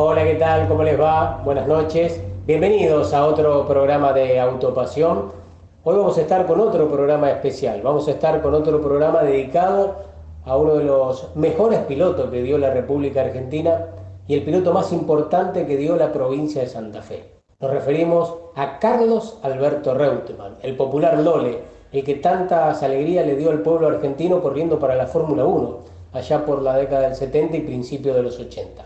Hola, ¿qué tal? ¿Cómo les va? Buenas noches. Bienvenidos a otro programa de Autopasión. Hoy vamos a estar con otro programa especial. Vamos a estar con otro programa dedicado a uno de los mejores pilotos que dio la República Argentina y el piloto más importante que dio la provincia de Santa Fe. Nos referimos a Carlos Alberto Reutemann, el popular Lole, el que tantas alegrías le dio al pueblo argentino corriendo para la Fórmula 1, allá por la década del 70 y principios de los 80.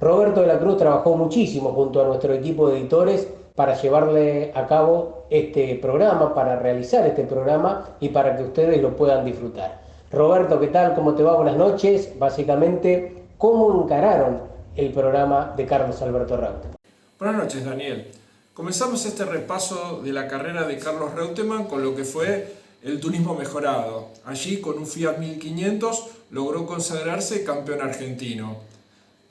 Roberto de la Cruz trabajó muchísimo junto a nuestro equipo de editores para llevarle a cabo este programa, para realizar este programa y para que ustedes lo puedan disfrutar. Roberto, ¿qué tal? ¿Cómo te va? Buenas noches. Básicamente, ¿cómo encararon el programa de Carlos Alberto Reutemann? Buenas noches, Daniel. Comenzamos este repaso de la carrera de Carlos Reutemann con lo que fue el turismo mejorado. Allí, con un Fiat 1500, logró consagrarse campeón argentino.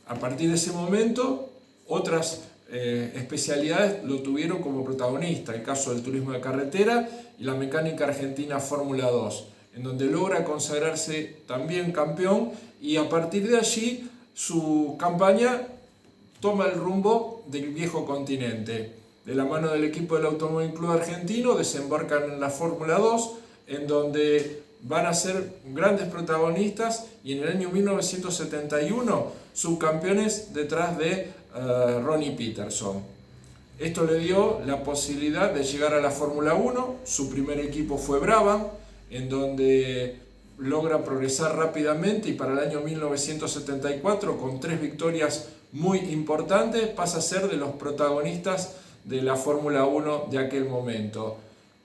A partir de ese momento, otras especialidades lo tuvieron como protagonista, el caso del turismo de carretera y la mecánica argentina Fórmula 2, en donde logra consagrarse también campeón y a partir de allí su campaña toma el rumbo del viejo continente. De la mano del equipo del Automóvil Club Argentino desembarcan en la Fórmula 2, en donde van a ser grandes protagonistas y en el año 1971 subcampeones detrás de Ronnie Peterson. Esto le dio la posibilidad de llegar a la Fórmula 1, su primer equipo fue Brabham, en donde logra progresar rápidamente y para el año 1974, con 3 victorias muy importantes, pasa a ser de los protagonistas de la Fórmula 1 de aquel momento.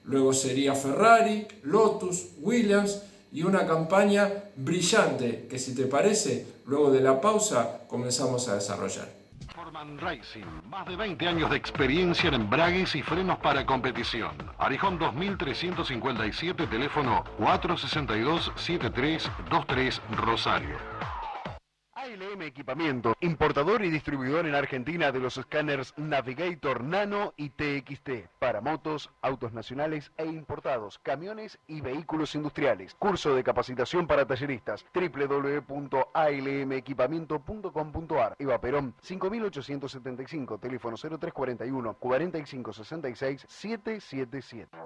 Luego sería Ferrari, Lotus, Williams y una campaña brillante que, si te parece, luego de la pausa comenzamos a desarrollar. Forman Racing, más de 20 años de experiencia en embragues y frenos para competición. Arijón 2357, teléfono 462-7323, Rosario. ALM Equipamiento, importador y distribuidor en Argentina de los escáneres Navigator Nano y TXT para motos, autos nacionales e importados, camiones y vehículos industriales. Curso de capacitación para talleristas, www.almequipamiento.com.ar. Eva Perón 5875, teléfono 0341 4566 777.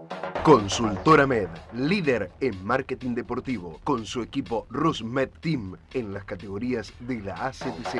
Consultora Med, líder en marketing deportivo, con su equipo RusMed Team en las categorías de la ACTC.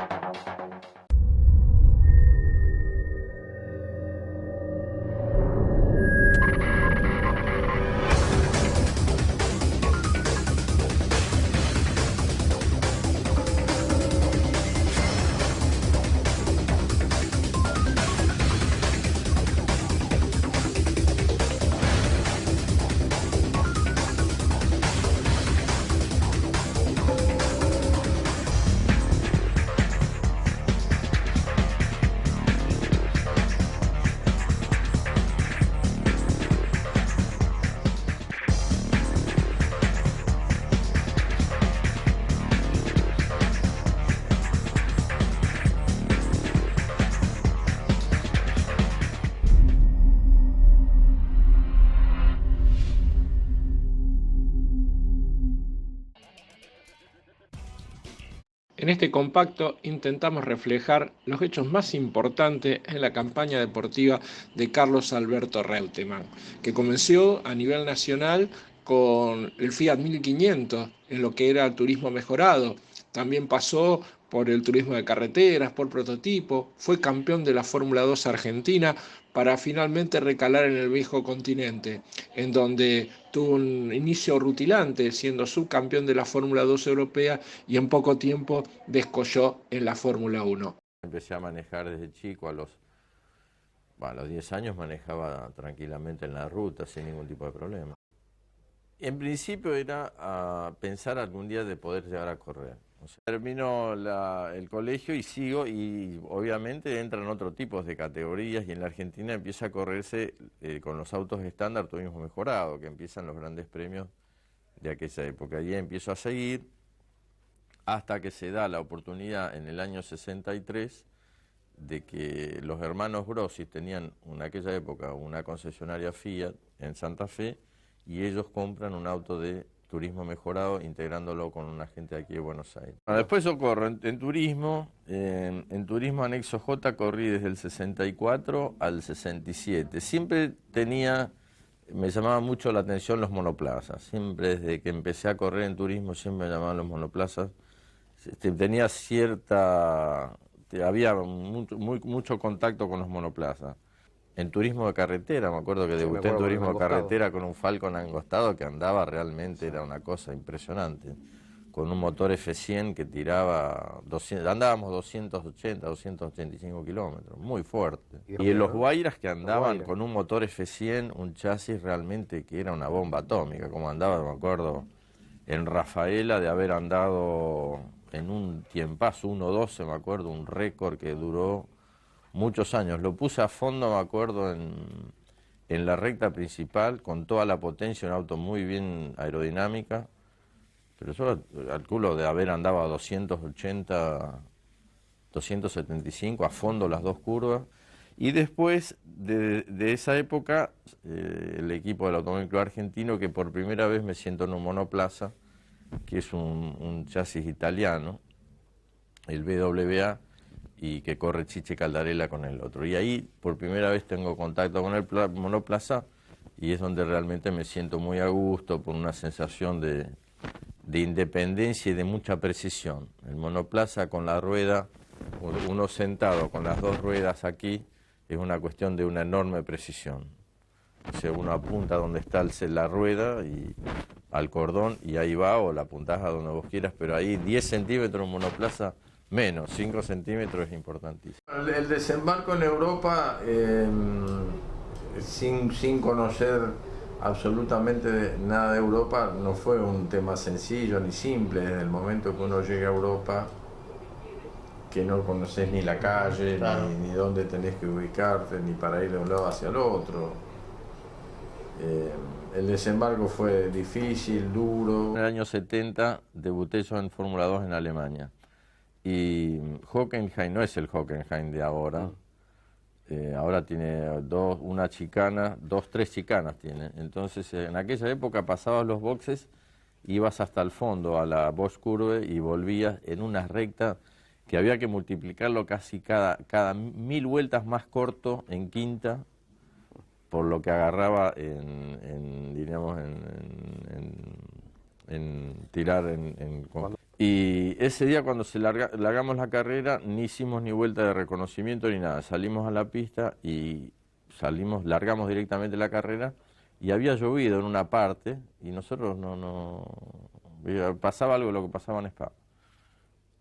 En este compacto intentamos reflejar los hechos más importantes en la campaña deportiva de Carlos Alberto Reutemann, que comenzó a nivel nacional con el Fiat 1500 en lo que era el turismo mejorado. También pasó por el turismo de carreteras, por prototipo, fue campeón de la Fórmula 2 Argentina para finalmente recalar en el viejo continente, en donde tuvo un inicio rutilante siendo subcampeón de la Fórmula 2 europea y en poco tiempo descolló en la Fórmula 1. Empecé a manejar desde chico, a los 10 años manejaba tranquilamente en la ruta sin ningún tipo de problema. En principio era pensar algún día de poder llegar a correr. O sea, termino el colegio y sigo, y obviamente entran otros tipos de categorías, y en la Argentina empieza a correrse con los autos estándar turismo mejorado, que empiezan los grandes premios de aquella época. Allí empiezo a seguir hasta que se da la oportunidad en el año 63 de que los hermanos Grossi tenían en aquella época una concesionaria Fiat en Santa Fe, y ellos compran un auto de turismo mejorado, integrándolo con una gente de aquí de Buenos Aires. Después yo corro en turismo, en turismo anexo J corrí desde el 64 al 67. Siempre me llamaban mucho la atención los monoplazas. Siempre desde que empecé a correr en turismo siempre me llamaban los monoplazas. Tenía había mucho contacto con los monoplazas. En turismo de carretera, me acuerdo que debuté en turismo de carretera con un Falcon angostado que andaba realmente, era una cosa impresionante. Con un motor F100 que tiraba, andábamos 280, 285 kilómetros, muy fuerte. Y en los Guairas que andaban con un motor F100, un chasis realmente que era una bomba atómica, como andaba, me acuerdo, en Rafaela de haber andado en un tiempazo, 1.12, me acuerdo, un récord que duró muchos años. Lo puse a fondo, me acuerdo, en la recta principal, con toda la potencia, un auto muy bien aerodinámica, pero yo calculo de haber andado a 280, 275, a fondo las dos curvas. Y después de esa época, el equipo del Automóvil Club Argentino, que por primera vez me siento en un monoplaza, que es un chasis italiano, el BWA, y que corre Chiche Caldarella con el otro. Y ahí por primera vez tengo contacto con el monoplaza y es donde realmente me siento muy a gusto por una sensación de independencia y de mucha precisión. El monoplaza con la rueda, uno sentado con las dos ruedas aquí, es una cuestión de una enorme precisión. O sea, uno apunta donde está la rueda y al cordón y ahí va, o la apuntás a donde vos quieras, pero ahí 10 centímetros en monoplaza, menos, 5 centímetros es importantísimo. El desembarco en Europa, sin conocer absolutamente nada de Europa, no fue un tema sencillo ni simple. Desde el momento que uno llega a Europa, que no conoces ni la calle, claro, ni dónde tenés que ubicarte, ni para ir de un lado hacia el otro. El desembarco fue difícil, duro. En el año 70 debuté yo en Fórmula 2 en Alemania. Y Hockenheim no es el Hockenheim de ahora. Ahora tiene tres chicanas tiene. Entonces, en aquella época pasabas los boxes, ibas hasta el fondo a la Bosch-Curve y volvías en una recta que había que multiplicarlo casi cada 1000 vueltas más corto en quinta, por lo que agarraba en tirar Y ese día cuando largamos la carrera, ni hicimos ni vuelta de reconocimiento ni nada. Salimos a la pista y largamos directamente la carrera y había llovido en una parte y nosotros pasaba algo de lo que pasaba en Spa.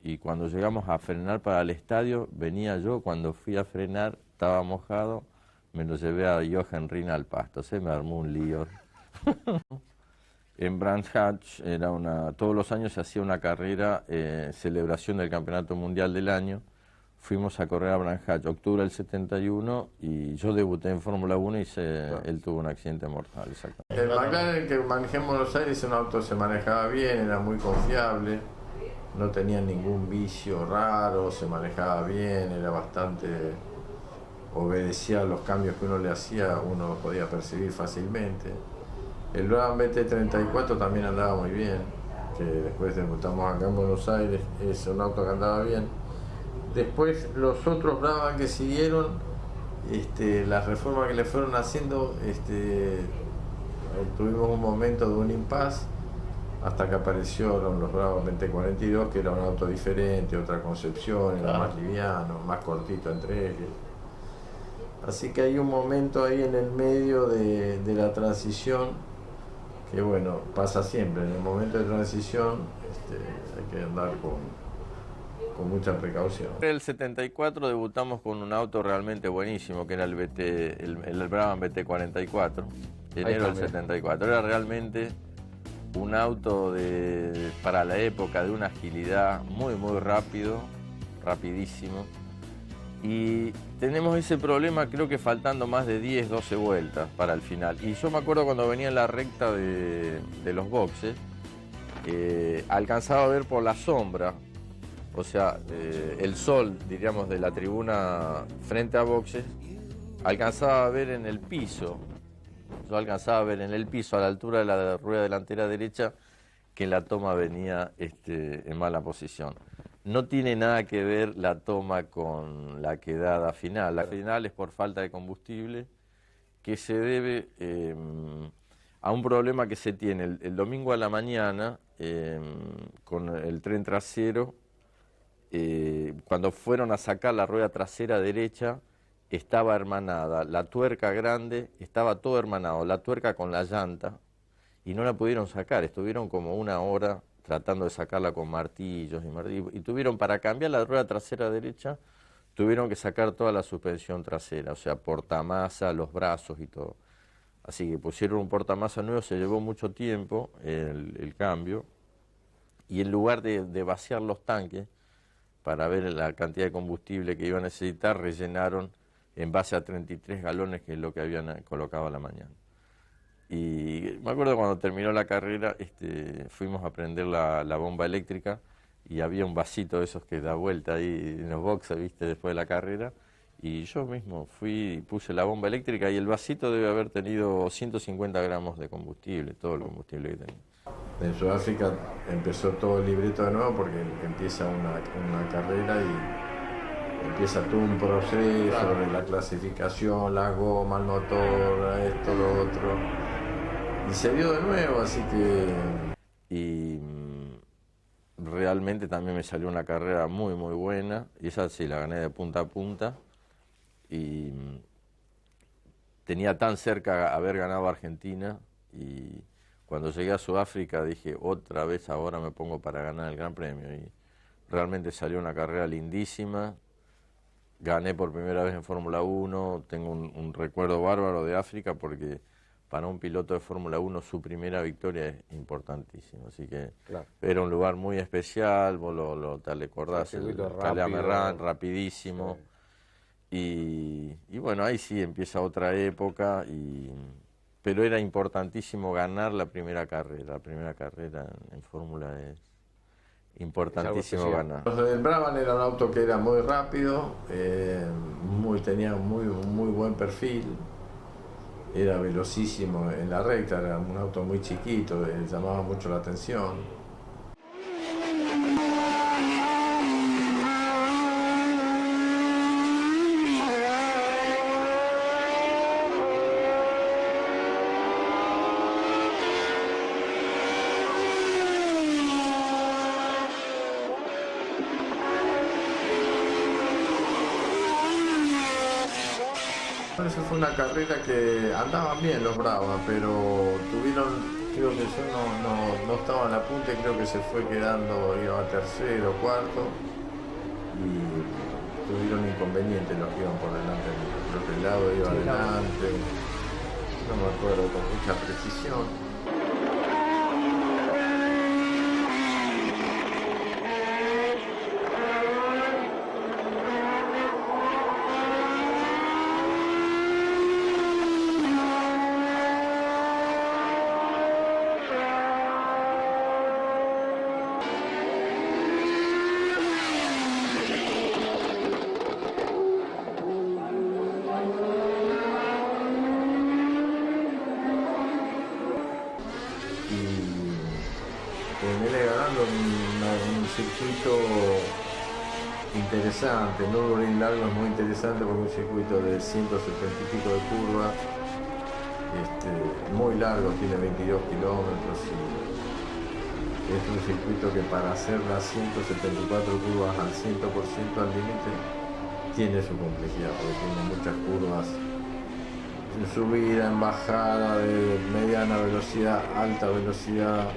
Y cuando llegamos a frenar para el estadio, venía yo, cuando fui a frenar estaba mojado, me lo llevé a Jochen Rindt al pasto, se me armó un lío. En Brands Hatch todos los años se hacía una carrera, celebración del Campeonato Mundial del año. Fuimos a correr a Brands Hatch, octubre del 71, y yo debuté en Fórmula 1 y él tuvo un accidente mortal. El McLaren que manejé en Buenos Aires, un auto se manejaba bien, era muy confiable, no tenía ningún vicio raro, se manejaba bien, era bastante... obedecía a los cambios que uno le hacía, uno los podía percibir fácilmente. El Brabham BT34 también andaba muy bien, que después debutamos acá en Buenos Aires, es un auto que andaba bien. Después los otros Brabham que siguieron, las reformas que le fueron haciendo, tuvimos un momento de un impasse hasta que aparecieron los Brabham BT42, que era un auto diferente, otra concepción, era más liviano, más cortito entre ejes. Así que hay un momento ahí en el medio de la transición que bueno, pasa siempre, en el momento de transición hay que andar con mucha precaución. En el 74 debutamos con un auto realmente buenísimo, que era el Brabham BT44, enero del 74. Era realmente un auto para la época de una agilidad muy rápido, rapidísimo. Y tenemos ese problema, creo que faltando más de 10, 12 vueltas para el final. Y yo me acuerdo cuando venía en la recta de los boxes, alcanzaba a ver por la sombra, o sea, el sol, diríamos, de la tribuna frente a boxes, alcanzaba a ver en el piso. Yo alcanzaba a ver en el piso, a la altura de la rueda delantera derecha, que la toma venía en mala posición. No tiene nada que ver la toma con la quedada final. La final es por falta de combustible, que se debe a un problema que se tiene el domingo a la mañana con el tren trasero. Cuando fueron a sacar la rueda trasera derecha, estaba hermanada la tuerca grande, estaba todo hermanado, la tuerca con la llanta, y no la pudieron sacar. Estuvieron como una hora tratando de sacarla con martillos y tuvieron, para cambiar la rueda trasera derecha, tuvieron que sacar toda la suspensión trasera, o sea, portamasa, los brazos y todo. Así que pusieron un portamasa nuevo, se llevó mucho tiempo el cambio, y en lugar de vaciar los tanques para ver la cantidad de combustible que iba a necesitar, rellenaron en base a 33 galones, que es lo que habían colocado a la mañana. Y me acuerdo cuando terminó la carrera, fuimos a prender la bomba eléctrica, y había un vasito de esos que da vuelta ahí en los boxes, ¿viste?, después de la carrera, y yo mismo fui y puse la bomba eléctrica, y el vasito debe haber tenido 150 gramos de combustible, todo el combustible que tenía. En Sudáfrica empezó todo el libreto de nuevo, porque empieza una carrera y empieza todo un proceso de la clasificación, la goma, el motor, esto, lo otro, y se dio de nuevo, así que... Y realmente también me salió una carrera muy muy buena, y esa sí la gané de punta a punta, y tenía tan cerca haber ganado a Argentina, y cuando llegué a Sudáfrica dije, otra vez ahora me pongo para ganar el Gran Premio, y realmente salió una carrera lindísima. Gané por primera vez en Fórmula 1, tengo un recuerdo bárbaro de África, porque para un piloto de Fórmula 1 su primera victoria es importantísima, así que claro, era un lugar muy especial, vos te recordás, el Calais Merran, rapidísimo, sí. Y bueno, ahí sí empieza otra época, pero era importantísimo ganar la primera carrera en Fórmula es importantísimo ganar. El Brabham era un auto que era muy rápido, tenía un muy buen perfil, era velocísimo en la recta, era un auto muy chiquito, llamaba mucho la atención. Esa fue una carrera que andaban bien los Brabham, pero tuvieron, creo que yo no estaba en la punta, y creo que se fue quedando, iba a tercero, cuarto, y tuvieron inconvenientes los que iban por delante. Creo que el lado iba adelante, no me acuerdo con mucha precisión. Interesante, Nürburgring largo es muy interesante porque es un circuito de 170 y pico de curvas, muy largo, tiene 22 kilómetros, y es un circuito que para hacer las 174 curvas al 100% al límite tiene su complejidad, porque tiene muchas curvas en subida, en bajada, de mediana velocidad, alta velocidad.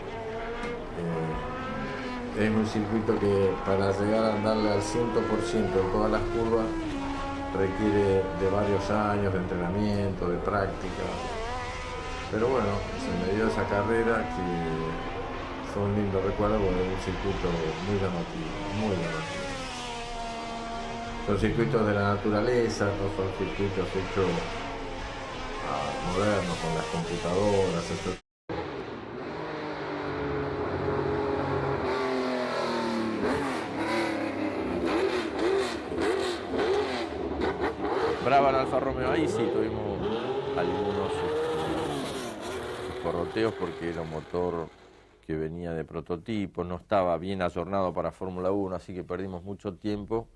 Es un circuito que para llegar a darle al 100% en todas las curvas requiere de varios años de entrenamiento, de práctica. Pero bueno, se me dio esa carrera que fue un lindo recuerdo, porque es un circuito muy llamativo, muy llamativo. Son circuitos de la naturaleza, no son circuitos hechos modernos con las computadoras. Brabham Alfa Romeo, ahí sí tuvimos algunos porroteos, porque era un motor que venía de prototipos, no estaba bien ayornado para Fórmula 1, así que perdimos mucho tiempo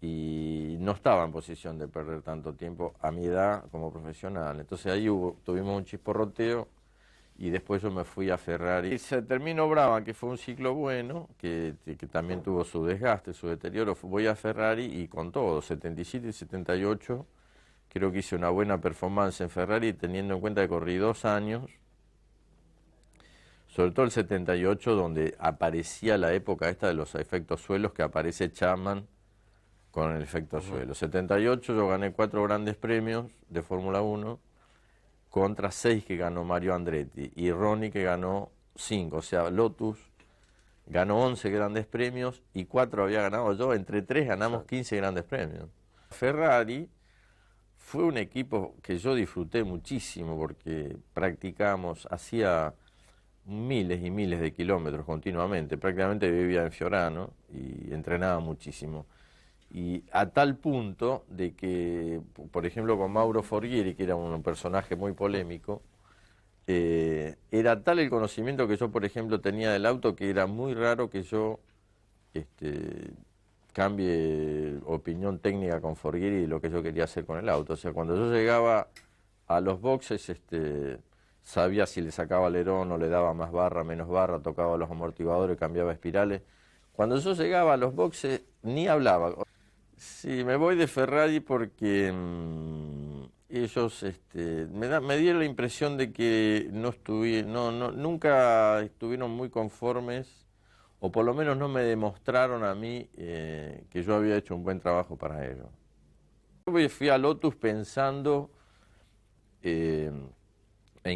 y no estaba en posición de perder tanto tiempo a mi edad como profesional. Entonces ahí tuvimos un chisporroteo y después yo me fui a Ferrari. Y se terminó Brabham, que fue un ciclo bueno, que también tuvo su desgaste, su deterioro. Voy a Ferrari y con todo, 77 y 78, creo que hice una buena performance en Ferrari, teniendo en cuenta que corrí 2 años, sobre todo el 78, donde aparecía la época esta de los efectos suelos, que aparece Chapman con el efecto suelo. 78 yo gané 4 grandes premios de Fórmula 1, contra 6 que ganó Mario Andretti, y Ronnie que ganó 5, o sea, Lotus ganó 11 grandes premios y 4 había ganado yo, entre 3 ganamos 15 grandes premios. Ferrari fue un equipo que yo disfruté muchísimo porque practicamos, hacía miles y miles de kilómetros continuamente, prácticamente vivía en Fiorano y entrenaba muchísimo. Y a tal punto de que, por ejemplo, con Mauro Forghieri, que era un personaje muy polémico, era tal el conocimiento que yo, por ejemplo, tenía del auto, que era muy raro que yo cambie opinión técnica con Forghieri de lo que yo quería hacer con el auto. O sea, cuando yo llegaba a los boxes, sabía si le sacaba alerón o le daba más barra, menos barra, tocaba los amortiguadores, cambiaba espirales. Cuando yo llegaba a los boxes, ni hablaba. Sí, me voy de Ferrari porque ellos me dieron la impresión de que nunca estuvieron muy conformes, o por lo menos no me demostraron a mí que yo había hecho un buen trabajo para ellos. Yo fui a Lotus pensando en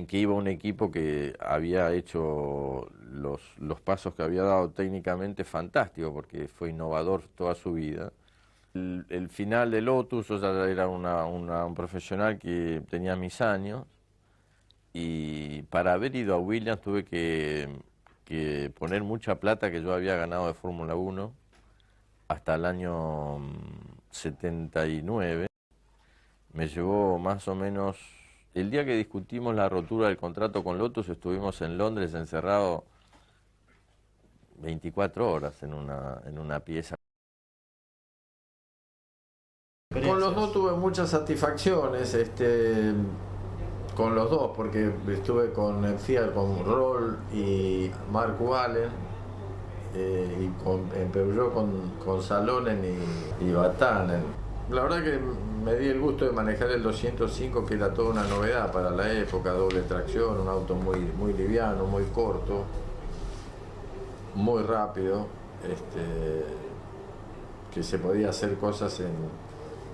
que iba un equipo que había hecho los pasos que había dado técnicamente fantástico, porque fue innovador toda su vida. El final de Lotus, yo ya era un profesional que tenía mis años, y para haber ido a Williams tuve que poner mucha plata que yo había ganado de Fórmula 1 hasta el año 79. Me llevó más o menos, el día que discutimos la rotura del contrato con Lotus, estuvimos en Londres encerrados 24 horas en una pieza. Con los dos tuve muchas satisfacciones, con los dos, porque estuve con el Fiat, con Roll y Marco Allen, y en Peugeot con Salonen y Vatanen. La verdad que me di el gusto de manejar el 205, que era toda una novedad para la época, doble tracción, un auto muy, muy liviano, muy corto, muy rápido, que se podía hacer cosas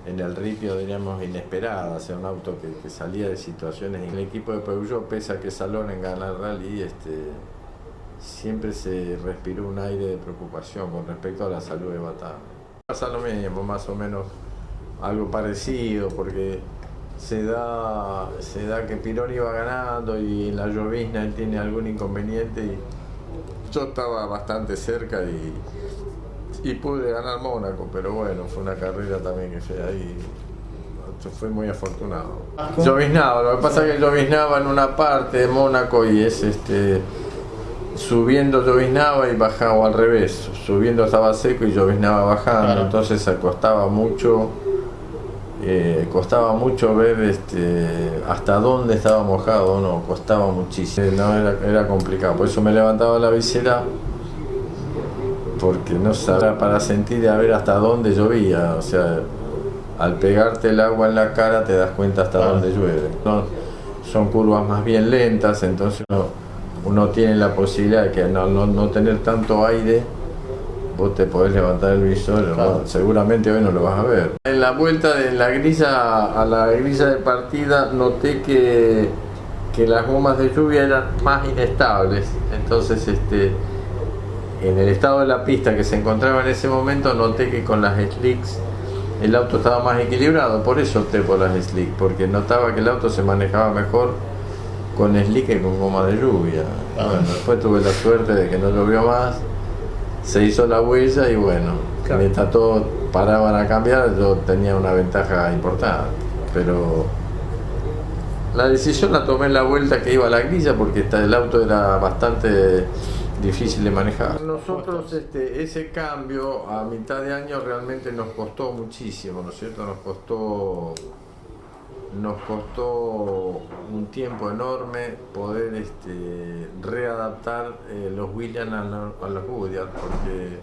en el ripio, diríamos, inesperadas, era un auto que salía de situaciones. El equipo de Peugeot, pese a que Salonen gana el rally, siempre se respiró un aire de preocupación con respecto a la salud de Vatanen. Pasa lo mismo, más o menos algo parecido, porque se da que Pironi va ganando y en la llovizna él tiene algún inconveniente, y yo estaba bastante cerca y pude ganar Mónaco, pero bueno, fue una carrera también que fue ahí, fue muy afortunado. Lloviznaba, lo que pasa es que lloviznaba en una parte de Mónaco y es subiendo lloviznaba y bajaba al revés, subiendo estaba seco y lloviznaba bajando, claro. Entonces costaba mucho ver hasta dónde estaba mojado o no, costaba muchísimo, no, era complicado, por eso me levantaba la visera, porque no sabía, para sentir a ver hasta dónde llovía, o sea, al pegarte el agua en la cara te das cuenta hasta dónde llueve. No, son curvas más bien lentas, entonces uno tiene la posibilidad de que no tener tanto aire, vos te podés levantar el visor, claro. Bueno, seguramente hoy no lo vas a ver. En la vuelta de la grilla a la grilla de partida noté que las gomas de lluvia eran más inestables, entonces en el estado de la pista que se encontraba en ese momento, noté que con las slicks el auto estaba más equilibrado, por eso opté por las slicks, porque notaba que el auto se manejaba mejor con slick que con goma de lluvia. Bueno, después tuve la suerte de que no llovió más, se hizo la huella y bueno, claro. Mientras todos paraban a cambiar, yo tenía una ventaja importante, pero La decisión la tomé en la vuelta que iba a la grilla porque el auto era bastante difícil de manejar. Nosotros ese cambio a mitad de año realmente nos costó muchísimo, ¿no es cierto? Nos costó un tiempo enorme poder readaptar los Williams a los Goodyear, porque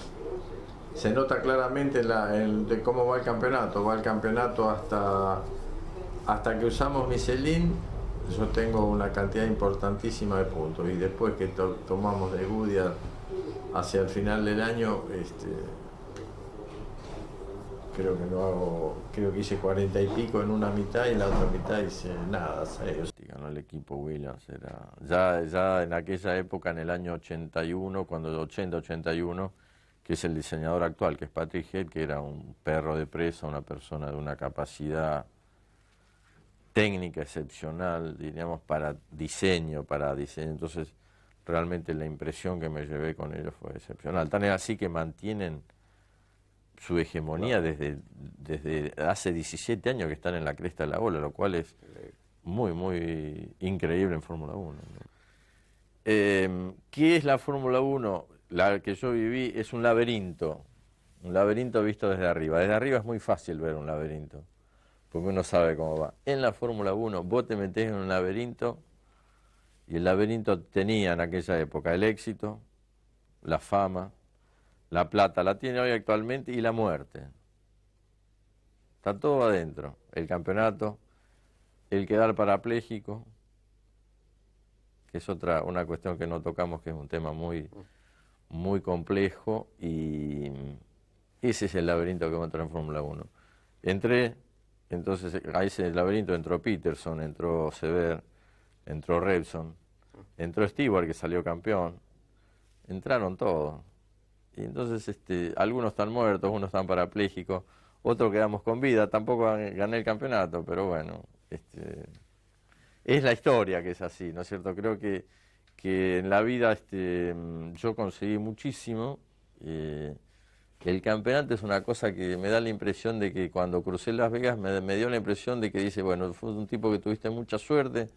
se nota claramente de cómo va el campeonato. Va el campeonato hasta que usamos Michelin, yo tengo una cantidad importantísima de puntos, y después que tomamos de Goodyear hacia el final del año, creo que hice 40 y pico en una mitad y en la otra mitad hice nada, 6. Ganó el equipo Williams, ya en aquella época, en el año 81, cuando 80-81, que es el diseñador actual, que es Patrick Head, que era un perro de presa, una persona de una capacidad técnica excepcional, diríamos, para diseño. Entonces, realmente la impresión que me llevé con ellos fue excepcional. Tan es así que mantienen su hegemonía desde hace 17 años que están en la cresta de la ola, lo cual es muy, muy increíble en Fórmula 1, ¿no? ¿Qué es la Fórmula 1? La que yo viví es un laberinto visto desde arriba. Desde arriba es muy fácil ver un laberinto, porque uno sabe cómo va. En la Fórmula 1 vos te metés en un laberinto, y el laberinto tenía en aquella época el éxito, la fama, la plata, la tiene hoy actualmente, y la muerte. Está todo adentro. El campeonato, el quedar parapléjico, que es una cuestión que no tocamos, que es un tema muy, muy complejo, y ese es el laberinto que encontré en Fórmula 1. Entonces a ese laberinto entró Peterson, entró Sever, entró Revson, entró Stewart, que salió campeón, entraron todos. Y entonces algunos están muertos, unos están parapléjicos, otros quedamos con vida. Tampoco gané el campeonato, pero bueno, es la historia que es así, ¿no es cierto? Creo que en la vida yo conseguí muchísimo. El campeonato es una cosa que me da la impresión de que cuando crucé Las Vegas me dio la impresión de que dice, bueno, fue un tipo que tuviste mucha suerte,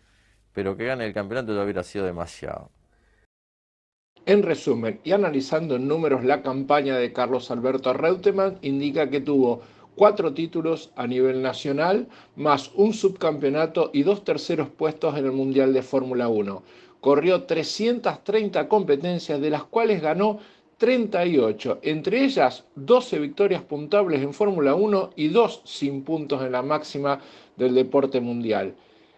pero que gane el campeonato ya hubiera sido demasiado. En resumen, y analizando en números, la campaña de Carlos Alberto Reutemann indica que tuvo 4 títulos a nivel nacional, más un subcampeonato y 2 terceros puestos en el Mundial de Fórmula 1. Corrió 330 competencias, de las cuales ganó 38, entre ellas 12 victorias puntables en Fórmula 1 y 2 sin puntos en la máxima del deporte mundial.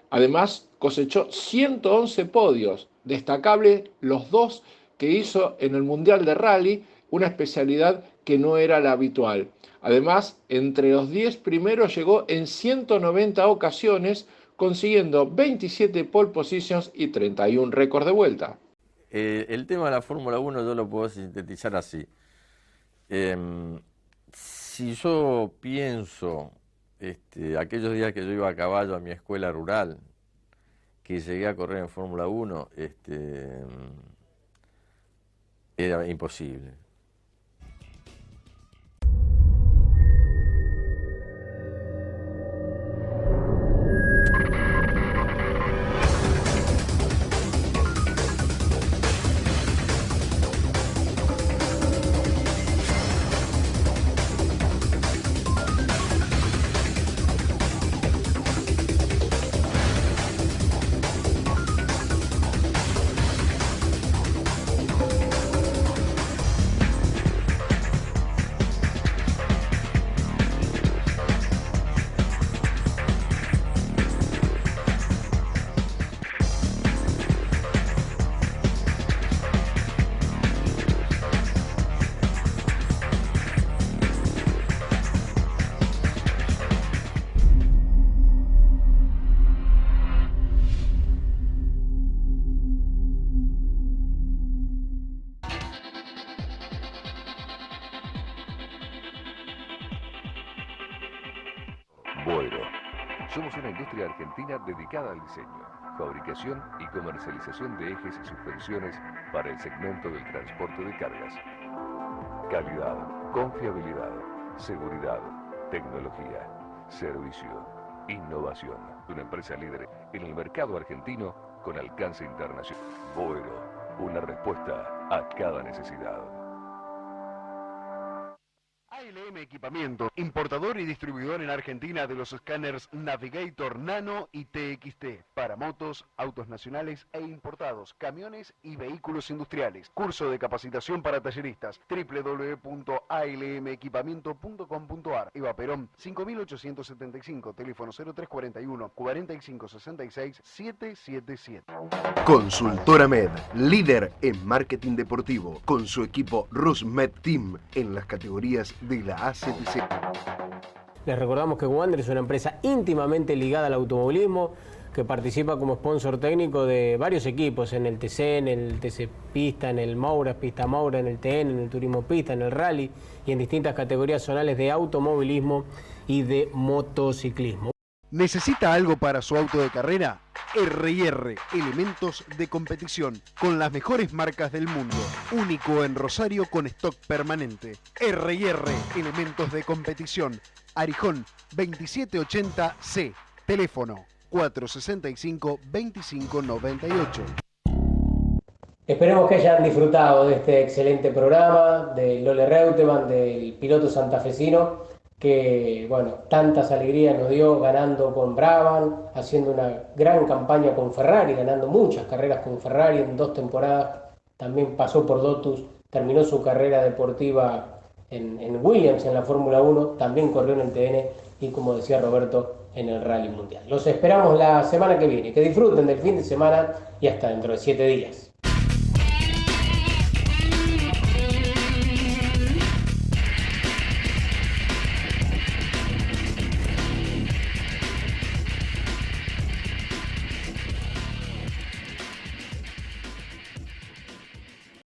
Además, cosechó 111 podios, destacables los 2 que hizo en el Mundial de Rally, una especialidad que no era la habitual. Además, entre los 10 primeros llegó en 190 ocasiones, consiguiendo 27 pole positions y 31 récords de vuelta. El tema de la Fórmula 1 yo lo puedo sintetizar así. Si yo pienso aquellos días que yo iba a caballo a mi escuela rural, que llegué a correr en Fórmula 1, era imposible. Boero. Somos una industria argentina dedicada al diseño, fabricación y comercialización de ejes y suspensiones para el segmento del transporte de cargas. Calidad, confiabilidad, seguridad, tecnología, servicio Innovación, una empresa líder en el mercado argentino con alcance internacional. Boero, una respuesta a cada necesidad. ALM Equipamiento, importador y distribuidor en Argentina de los escáneres Navigator Nano y TXT para motos, autos nacionales e importados, camiones y vehículos industriales. Curso de capacitación para talleristas, www.almequipamiento.com.ar. Eva Perón, 5875, teléfono 0341 4566 777. Consultora Med, líder en marketing deportivo, con su equipo RusMed Team en las categorías de la ACTC. Les recordamos que Wander es una empresa íntimamente ligada al automovilismo, que participa como sponsor técnico de varios equipos, en el TC, en el TC Pista, en el Moura, Pista Moura, en el TN, en el Turismo Pista, en el Rally y en distintas categorías zonales de automovilismo y de motociclismo. ¿Necesita algo para su auto de carrera? R&R, elementos de competición, con las mejores marcas del mundo. Único en Rosario con stock permanente. R&R, elementos de competición. Arijón, 2780C. Teléfono, 465-2598. Esperemos que hayan disfrutado de este excelente programa, de Lole Reutemann, del piloto santafesino, que, bueno, tantas alegrías nos dio ganando con Brabham, haciendo una gran campaña con Ferrari, ganando muchas carreras con Ferrari en 2 temporadas. También pasó por Lotus, terminó su carrera deportiva en Williams, en la Fórmula 1, también corrió en el TN y, como decía Roberto, en el Rally Mundial. Los esperamos la semana que viene. Que disfruten del fin de semana y hasta dentro de 7 días.